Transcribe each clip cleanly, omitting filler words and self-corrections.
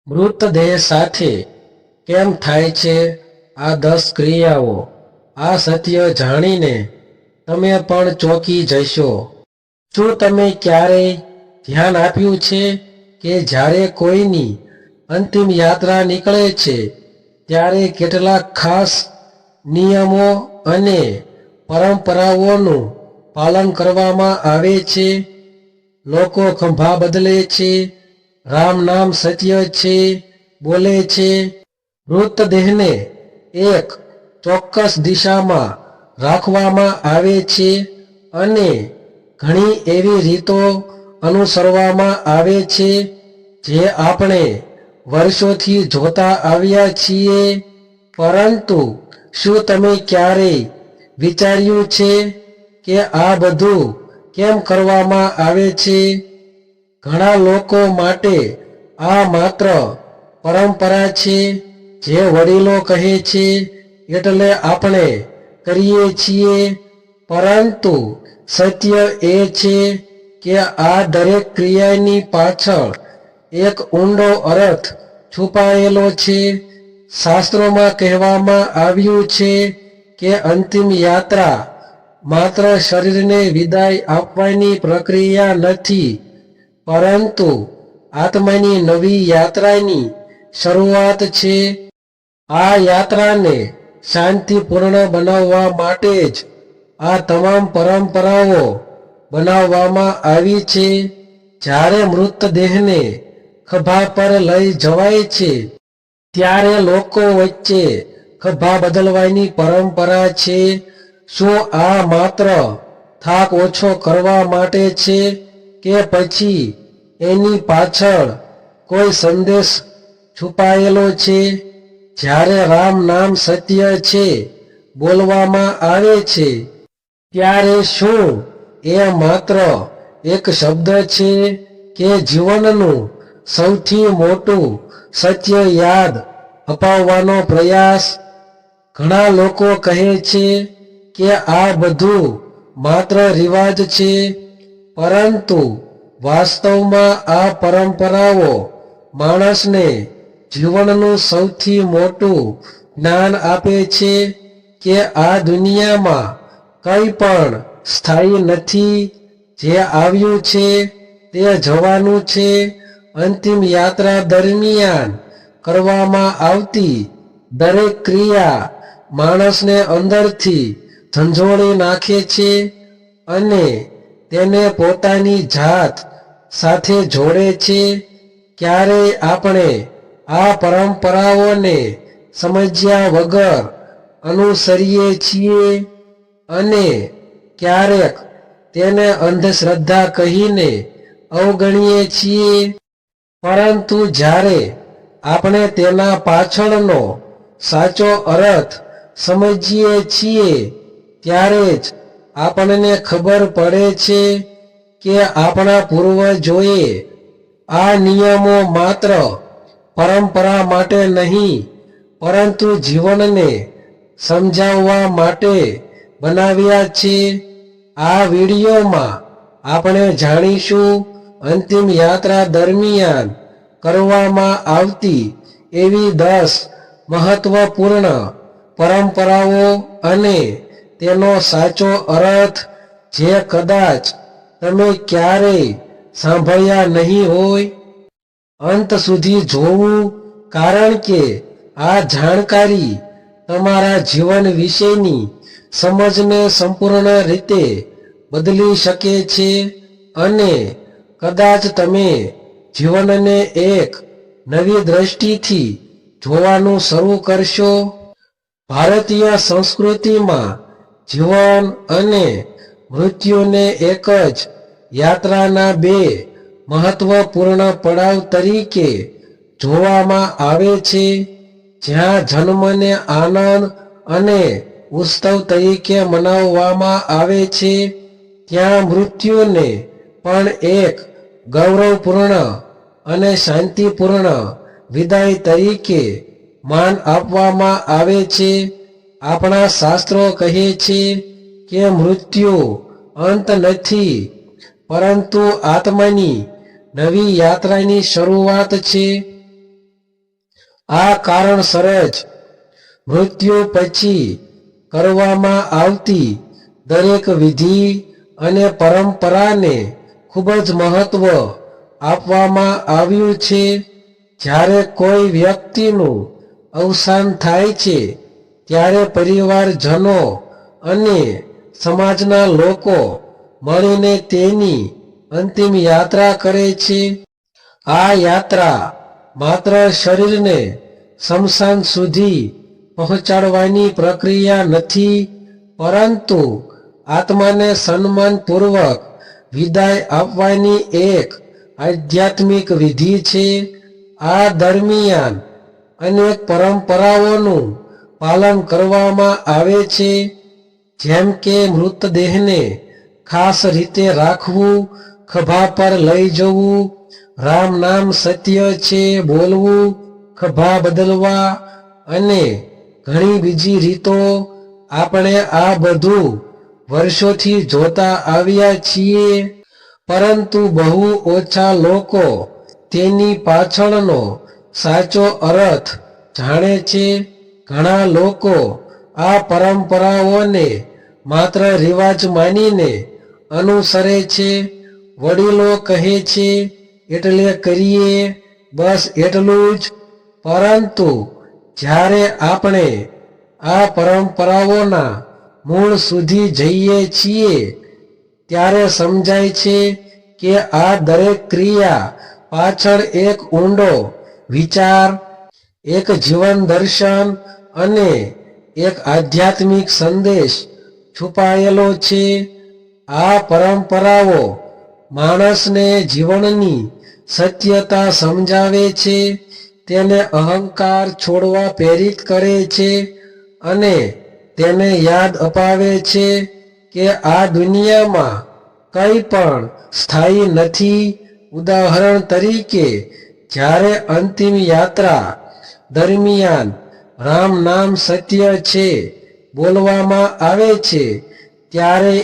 મૃતદેહ સાથે કેમ થાય છે આ 10 ક્રિયાઓ? આ સત્ય જાણીને તમે પણ ચોંકી જશો. શું તમે ક્યારેય ધ્યાન આપ્યું છે કે જ્યારે કોઈની અંતિમ યાત્રા નીકળે છે ત્યારે કેટલાક ખાસ નિયમો અને પરંપરાઓનું પાલન કરવામાં આવે છે? લોકો ખભા બદલે છે, રામ નામ સત્ય છે બોલે છે, મૃતદેહને એક ચોક્કસ દિશામાં રાખવામાં આવે છે અને ઘણી એવી રીતો અનુસરવામાં આવે છે જે આપણે વર્ષોથી જોતા આવ્યા છીએ. પરંતુ શું તમે ક્યારેય વિચાર્યું છે કે આ બધું કેમ કરવામાં આવે છે? ઘણા લોકો માટે આ માત્ર પરંપરા છે, જે વડીલો કહે છે એટલે આપણે કરીએ છીએ. પરંતુ સત્ય એ છે કે આ દરેક ક્રિયાની પાછળ એક ઊંડો અર્થ છુપાયેલો છે. શાસ્ત્રોમાં કહેવામાં આવ્યું છે કે અંતિમ યાત્રા માત્ર શરીરને વિદાય આપવાની પ્રક્રિયા નથી, પરંતુ આત્માની નવી યાત્રાની શરૂઆત છે. આ યાત્રાને શાંતિપૂર્ણ બનાવવા માટે જ આ તમામ પરંપરાઓ બનાવવામાં આવી છે. જ્યારે મૃતદેહને ખભા પર લઈ જવાય છે ત્યારે લોકો વચ્ચે ખભા બદલવાની પરંપરા છે. શું આ માત્ર થાક ઓછો કરવા માટે છે કે પછી એની પાછળ કોઈ સંદેશ છુપાયેલો છે? જ્યારે રામ નામ સત્ય છે બોલવામાં આવે છે ત્યારે શું એ માત્ર એક શબ્દ છે કે જીવનનું સૌથી મોટું સત્ય યાદ અપાવવાનો પ્રયાસ? ઘણા લોકો કહે છે કે આ બધું માત્ર રિવાજ છે, પરંતુ વાસ્તવમાં આ પરંપરાઓ માણસને જીવનનું સૌથી મોટું જ્ઞાન આપે છે કે આ દુનિયામાં કંઈ પણ સ્થાયી નથી. જે આવ્યું છે તે જવાનું છે. અંતિમ યાત્રા દરમિયાન કરવામાં આવતી દરેક ક્રિયા માણસને અંદરથી ઝંઝોળી નાખે છે અને તેને પોતાની જાત સાથે જોડે છે. ક્યારેય આપણે આ પરંપરાઓને સમજ્યા વગર અનુસરીએ છીએ અને ક્યારેક તેને અંધશ્રદ્ધા કહીને અવગણીએ છીએ. પરંતુ જ્યારે આપણે તેના પાછળનો સાચો અર્થ સમજીએ છીએ ત્યારે જ આપણને ખબર પડે છે કે આપણા પૂર્વજોએ આ નિયમો માત્ર પરંપરા માટે નહીં, પરંતુ જીવનને સમજાવવા માટે બનાવ્યા છે. આ વિડીયોમાં આપણે જાણીશું અંતિમ યાત્રા દરમિયાન કરવામાં આવતી એવી 10 મહત્વપૂર્ણ પરંપરાઓ અને તેનો સાચો અર્થ જે કદાચ તમે ક્યારેય સાંભળ્યા નહીં હોય. અંત સુધી જોવું, કારણ કે આ જાણકારી તમારા જીવન વિશેની સમજને સંપૂર્ણ રીતે બદલી શકે છે અને કદાચ તમે જીવનને એક નવી દ્રષ્ટિથી જોવાનું શરૂ કરશો. ભારતીય સંસ્કૃતિમાં જીવન અને મૃત્યુને એક જ યાત્રાના 2 મહત્વપૂર્ણ પડાવ તરીકે જોવામાં આવે છે. જ્યાં જન્મને આનંદ અને ઉત્સવ તરીકે મનાવવામાં આવે છે, ત્યાં મૃત્યુને પણ એક ગૌરવપૂર્ણ અને શાંતિપૂર્ણ વિદાય તરીકે માન આપવામાં આવે છે. આપણા શાસ્ત્રો કહે છે કે મૃત્યુ અંત નથી, પરંતુ આત્માની નવી યાત્રાની શરૂઆત છે. આ કારણસર જ મૃત્યુ પછી કરવામાં આવતી દરેક વિધિ અને પરંપરાને ખૂબ જ મહત્વ આપવામાં આવ્યું છે. જ્યારે કોઈ વ્યક્તિનું અવસાન થાય છે ત્યારે પરિવારજનો અને સમાજના લોકો મળીને તેની અંતિમ યાત્રા કરે છે. આ યાત્રા માત્ર શરીરને સ્મશાન સુધી પહોંચાડવાની પ્રક્રિયા નથી, પરંતુ આત્માને સન્માનપૂર્વક વિદાય આપવાની એક આધ્યાત્મિક વિધિ છે. આ દરમિયાન અનેક પરંપરાઓનું પાલન કરવામાં આવે છે, જેમ કે મૃતદેહને ખાસ રીતે રાખવું, ખભા પર લઈ જવું, રામ નામ સત્ય છે બોલવું, ખભા બદલવા અને ઘણી બીજી રીતો. આપણે આ બધું વર્ષોથી જોતા આવ્યા છીએ, પરંતુ બહુ ઓછા લોકો તેની પાછળનો સાચો અર્થ જાણે છે. ઘણા લોકો આ પરંપરાઓને માત્ર રિવાજ માનીને અનુસરે છે. વડીલો કહે છે એટલે કરીએ, બસ એટલું જ. પરંતુ જ્યારે આપણે આ પરંપરાઓના મૂળ સુધી જઈએ છીએ ત્યારે સમજાય છે કે આ દરેક ક્રિયા પાછળ એક ઊંડો વિચાર, એક જીવન દર્શન અને એક આધ્યાત્મિક સંદેશ છુપાયેલો છે. આ પરંપરાઓ માણસને જીવનની સત્યતા સમજાવે છે, તેને અહંકાર છોડવા પ્રેરિત કરે છે અને તેને યાદ અપાવે છે કે આ દુનિયામાં કંઈ પણ સ્થાયી નથી. ઉદાહરણ તરીકે, જ્યારે અંતિમ યાત્રા દરમિયાન રામ નામ સત્ય છે બોલવામાં આવે છે ત્યારે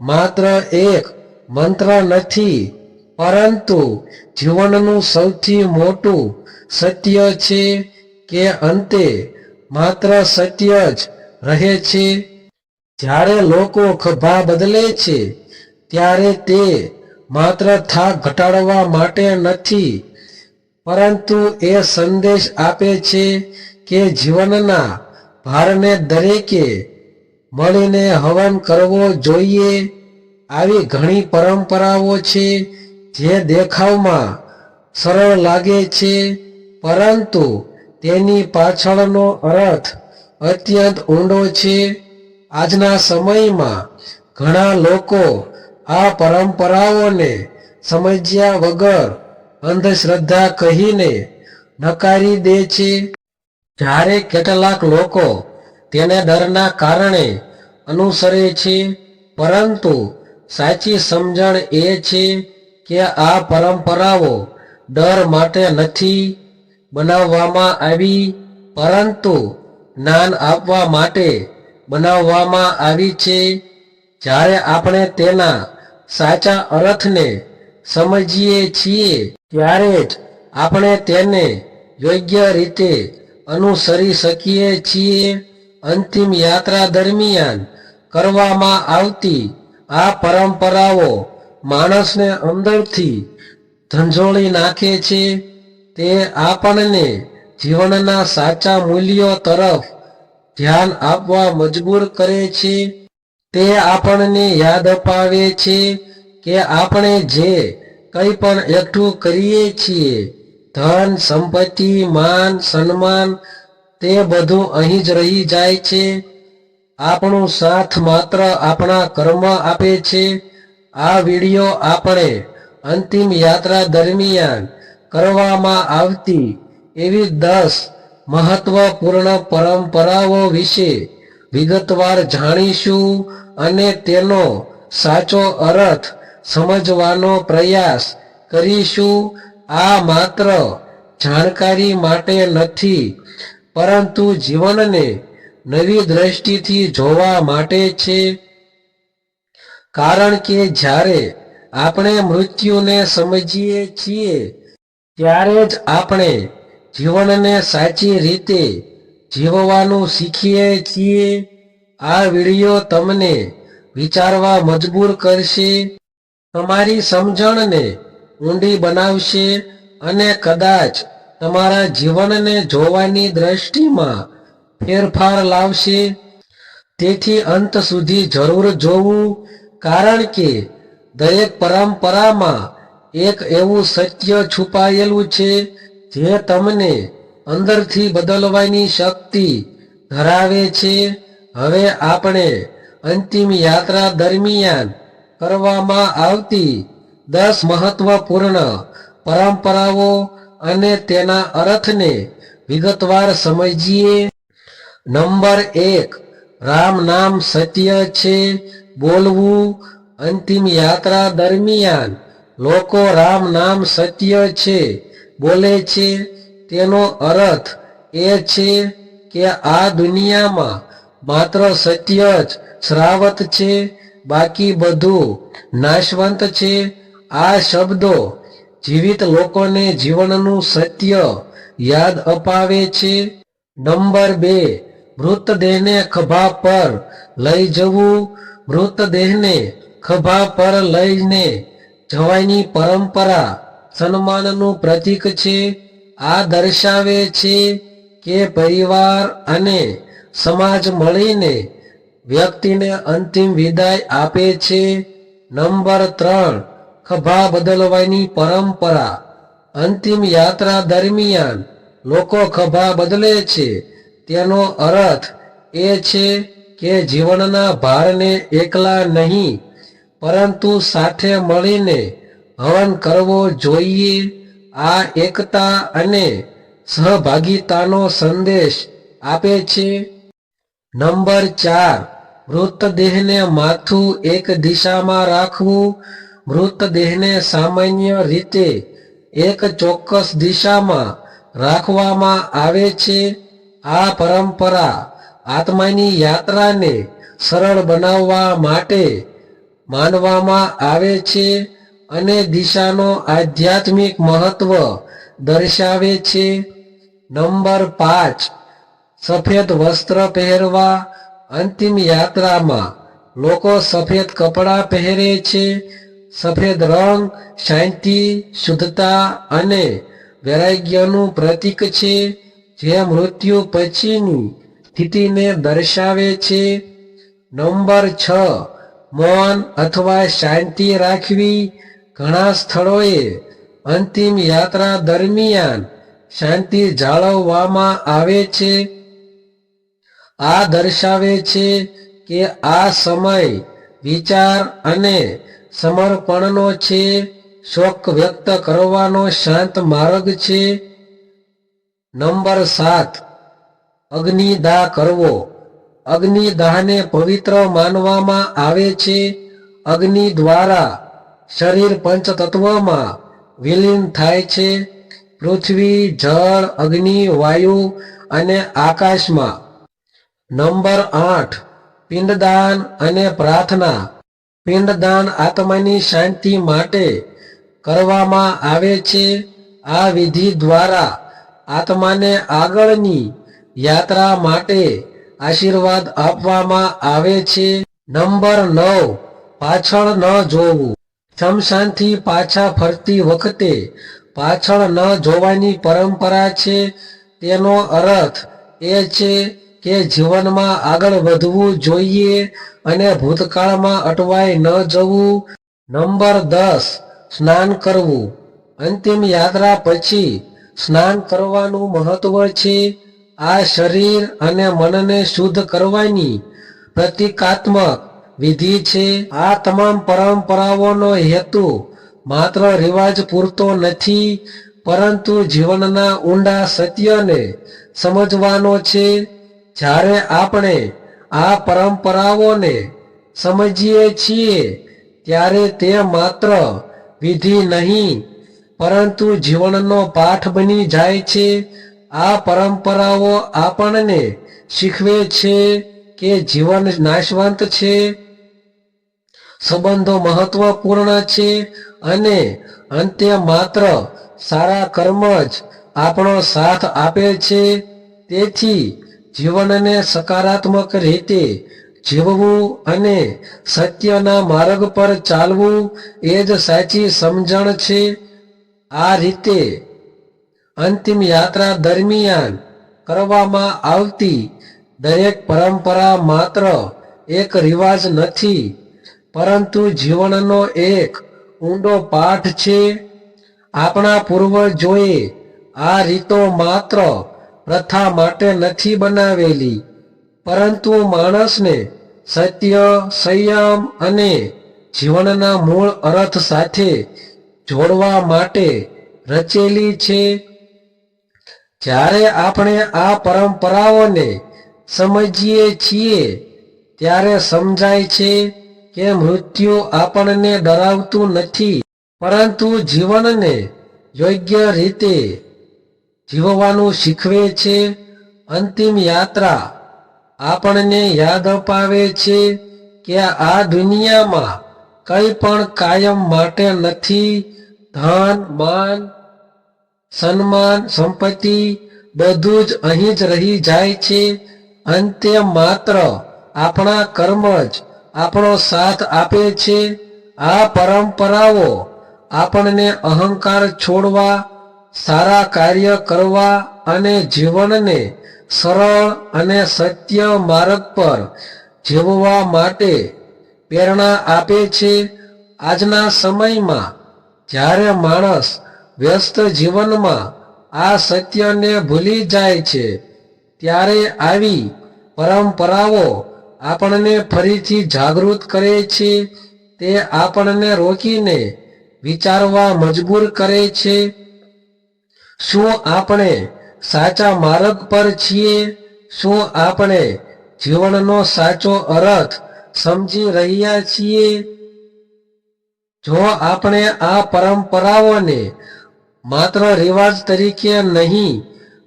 માત્ર એક મંત્ર નથી, પરંતુ જીવનનું સૌથી મોટું સત્ય છે કે અંતે માત્ર સત્ય જ રહે છે. જ્યારે લોકો ખભા બદલે છે ત્યારે તે માત્ર થાક ઘટાડવા માટે નથી, પરંતુ એ સંદેશ આપે છે કે જીવનના ભારને દરેકે મળીને હવન કરવો જોઈએ. આવી ઘણી પરંપરાઓ છે જે દેખાવમાં સરળ લાગે છે, પરંતુ તેની પાછળનો અર્થ અત્યંત ઊંડો છે. આજના સમયમાં ઘણા લોકો આ પરંપરાઓને સમજ્યા વગર અંધશ્રદ્ધા કહીને નકારી દે છે. જ્યારે કેટલાક લોકો તેને ડરના કારણે અનુસરે છે, પરંતુ સાચી સમજણ એ છે કે આ પરંપરાઓ ડર માટે નથી બનાવવામાં આવી, પરંતુ જ્ઞાન આપવા માટે બનાવવામાં આવી છે. જ્યારે આપણે તેના સાચા અર્થને સમજીએ છીએ ત્યારે જ આપણે તેને યોગ્ય રીતે અનુસરી શકીએ છીએ. અંતિમ યાત્રા દરમિયાન કરવામાં આવતી આ પરંપરાઓ માણસને અંદરથી ઝંઝોળી નાખે છે. તે આપણને જીવનના સાચા મૂલ્યો તરફ ધ્યાન આપવા મજબૂર કરે છે. તે આપણને યાદ અપાવે છે કે આપણે જે કંઈ પણ એકઠું કરીએ છીએ, ધન, સંપત્તિ, માન, સન્માન, તે બધું અહીં જ રહી જાય છે. આપણું સાથ માત્ર આપણા કર્મ આપે છે. આ વિડિયો આપણે અંતિમ યાત્રા દરમિયાન કરવામાં આવતી એવી 10 મહત્વપૂર્ણ પરંપરાઓ વિશે વિગતવાર જાણીશું અને તેનો સાચો અર્થ સમજવાનો પ્રયાસ કરીશું. આ માત્ર જાણકારી માટે નથી, પરંતુ જીવનને નવી દ્રષ્ટિથી જોવા માટે છે. કારણ કે જ્યારે આપણે મૃત્યુને સમજીએ છીએ ત્યારે જ આપણે જીવનને સાચી રીતે જીવવાનું શીખીએ છીએ. આ વિડીયો તમને વિચારવા મજબૂર કરશે, તમારી સમજણને ઊંડી બનાવશે અને કદાચ તમારા જીવનને જોવાની દ્રષ્ટિમાં ફેરફાર લાવશે. તેથી અંત સુધી જરૂર જોવું, કારણ કે દરેક પરંપરામાં એક એવું સત્ય છુપાયેલું છે જે તમને અંદરથી બદલવાની શક્તિ ધરાવે છે. હવે આપણે અંતિમ યાત્રા દરમિયાન કરવામાં આવતી 10 મહત્વપૂર્ણ પરંપરાઓ અને તેના અર્થને વિગતવાર સમજીએ. નંબર 1, રામ નામ સત્ય છે બોલવું. અંતિમ યાત્રા દરમિયાન લોકો રામ નામ સત્ય છે બોલે છે. તેનો અર્થ એ છે કે આ દુનિયામાં માત્ર સત્ય જ શાશ્વત છે, બાકી બધું નાશવંત છે. આ શબ્દો જીવિત લોકોને જીવનનું સત્ય યાદ અપાવે છે. નંબર 2, મૃતદેહને ખભા પર લઈ જવું. મૃતદેહને ખભા પર લઈને જવાની પરંપરા સન્માનનું પ્રતીક છે. આ દર્શાવે છે કે પરિવાર અને સમાજ મળીને વ્યક્તિને અંતિમ વિદાય આપે છે. નંબર 3, ખભા બદલવાની પરંપરા. અંતિમ યાત્રા દરમિયાન લોકો ખભા બદલે છે. તેનો અર્થ એ છે કે જીવનના ભારને એકલા નહીં, પરંતુ સાથે મળીને હવન કરવો જોઈએ. આ એકતા અને સહભાગિતાનો સંદેશ આપે છે. નંબર 4, મૃતદેહને માથું એક દિશામાં રાખવું. મૃતદેહને સામાન્ય રીતે એક ચોક્કસ દિશામાં રાખવામાં આવે છે. આ પરંપરા આત્માની યાત્રાને સરળ બનાવવા માટે માનવામાં આવે છે અને દિશાનો આધ્યાત્મિક મહત્વ દર્શાવે છે. નંબર 5, સફેદ વસ્ત્ર પહેરવા. અંતિમ યાત્રામાં લોકો સફેદ કપડાં પહેરે છે. સફેદ રંગ શાંતિ, શુદ્ધતા અને વૈરાગ્યનું પ્રતીક છે, જે મૃત્યુ પછીની સ્થિતિને દર્શાવે છે. નંબર 6, મૌન અથવા શાંતિ રાખવી. ઘણા સ્થળોએ અંતિમ યાત્રા દરમિયાન શાંતિ જાળવવામાં આવે છે. આ દર્શાવે છે કે આ સમય વિચાર અને સમર્પણનો છે, શોક વ્યક્ત કરવાનો શાંત માર્ગ છે. નંબર 7, અગ્નિદાહ કરવો. અગ્નિદાહને પવિત્ર માનવામાં આવે છે. અગ્નિ દ્વારા શરીર પંચતત્વમાં વિલીન થાય છે, પૃથ્વી, જળ, અગ્નિ, વાયુ અને આકાશમાં. નંબર 8, પિંડદાન અને પ્રાર્થના. પિંડદાન આત્માની શાંતિ માટે કરવામાં આવે છે. આ વિધિ દ્વારા આત્માને આગળની યાત્રા માટે આશીર્વાદ આપવામાં આવે છે. નંબર 9, પાછળ ન જોવું. સ્મશાનથી પાછા ફરતી વખતે પાછળ ન જોવાની પરંપરા છે. તેનો અર્થ એ છે કે જીવનમાં આગળ વધવું જોઈએ અને ભૂતકાળમાં અટવાઈ ન જવું. નંબર 10, સ્નાન કરવું. અંતિમ યાત્રા પછી સ્નાન કરવાનું મહત્વ છે. આ શરીર અને મનને શુદ્ધ કરવાની પ્રતિકાત્મક વિધિ છે. આ તમામ પરંપરાઓનો હેતુ માત્ર રિવાજ પૂરતો નથી, પરંતુ જીવનના ઊંડા સત્યને સમજવાનો છે. જ્યારે આપણે આ પરંપરાઓને સમજીએ છીએ ત્યારે તે માત્ર વિધિ નહીં, પરંતુ જીવનનો પાઠ બની જાય છે. આ પરંપરાઓ આપણને શીખવે છે કે જીવન નાશવંત છે, સંબંધો મહત્વપૂર્ણ છે અને અંતે માત્ર સારા કર્મ જ આપણો સાથ આપે છે. તેથી જીવનને સકારાત્મક રીતે જીવવું અને સત્યના માર્ગ પર ચાલવું એ જ સાચી સમજણ છે. આ રીતે અંતિમ યાત્રા દરમિયાન કરવામાં આવતી દરેક પરંપરા માત્ર એક રિવાજ નથી, પરંતુ જીવનનો એક ઊંડો પાઠ છે. આપણા પૂર્વજોએ આ રીતો માત્ર પ્રથા માટે નથી બનાવેલી, પરંતુ માણસને સત્ય, સંયમ અને જીવનના મૂળ અર્થ સાથે જોડવા માટે રચેલી છે. જ્યારે આપણે આ પરંપરાઓને સમજીએ છીએ ત્યારે સમજાય છે કે મૃત્યુ આપણને ડરાવતું નથી, પરંતુ જીવનને યોગ્ય રીતે જીવવાનું શીખવે છે. અંતિમ યાત્રા આપણને યાદ અપાવે છે કે આ દુનિયામાં કંઈ પણ કાયમ માટે નથી. ધન, માન, સન્માન, સંપત્તિ બધું જ અહીં જ રહી જાય છે. અંતે માત્ર આપણા કર્મ જ આપણો સાથ આપે છે. આ પરંપરાઓ આપણને અહંકાર છોડવા, સારા કાર્ય કરવા અને જીવનને સરળ અને સત્ય માર્ગ પર જીવવા માટે પ્રેરણા આપે છે. આજના સમયમાં જ્યારે માણસ વ્યસ્ત જીવનમાં આ સત્યને ભૂલી જાય છે, ત્યારે આવી પરંપરાઓ આપણને ફરીથી જાગૃત કરે છે. તે આપણને રોકીને વિચારવા મજબૂર કરે છે. શું આપણે સાચા માર્ગ પર છીએ? શું આપણે જીવનનો સાચો અર્થ સમજી રહ્યા છીએ? જો આપણે આ પરંપરાઓને માત્ર રિવાજ તરીકે નહીં,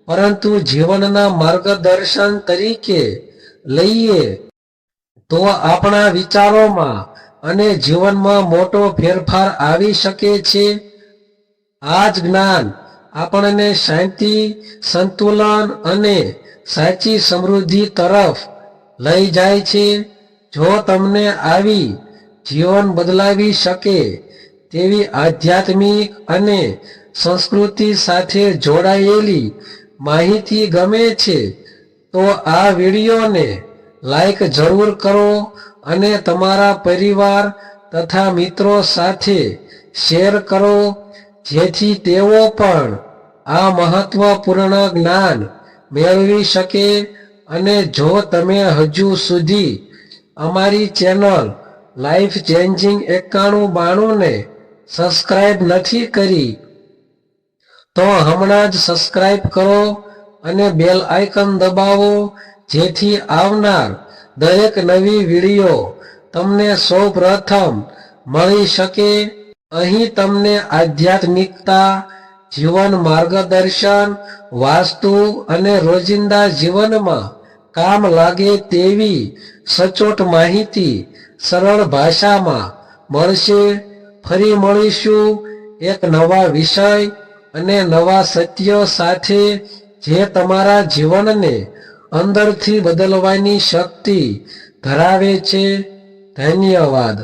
પરંતુ જીવનના માર્ગદર્શન તરીકે લઈએ, તો આપણા વિચારોમાં અને જીવનમાં મોટો ફેરફાર આવી શકે છે. આ જ જ્ઞાન આપણને શાંતિ, સંતુલન અને સાચી સમૃદ્ધિ તરફ લઈ જાય છે. જો તમને આવી જીવન બદલાવી શકે તેવી આધ્યાત્મિક અને સંસ્કૃતિ સાથે જોડાયેલી માહિતી ગમે છે, તો આ વિડીયોને લાઈક જરૂર કરો અને તમારા પરિવાર તથા મિત્રો સાથે શેર કરો, જેથી તેઓ પણ આ મહત્વપૂર્ણ જ્ઞાન મેળવી શકે. અને જો તમે હજુ સુધી અમારી ચેનલ લાઈફ ચેન્જિંગ 9192 ને સબસ્ક્રાઇબ નથી કરી, તો હમણાં જ સબસ્ક્રાઇબ કરો અને બેલ આઇકન દબાવો, જેથી આવનાર દરેક નવી વિડીયો તમને સૌપ્રથમ મળી શકે. અહીં તમને આધ્યાત્મિકતા, જીવન માર્ગદર્શન, વાસ્તુ અને રોજિંદા જીવનમાં કામ લાગે તેવી સચોટ માહિતી સરળ ભાષામાં મળશે. ફરી મળીશું એક નવા વિષય અને નવા સત્ય સાથે, જે તમારા જીવનને અંદરથી બદલવાની શક્તિ ધરાવે છે. ધન્યવાદ.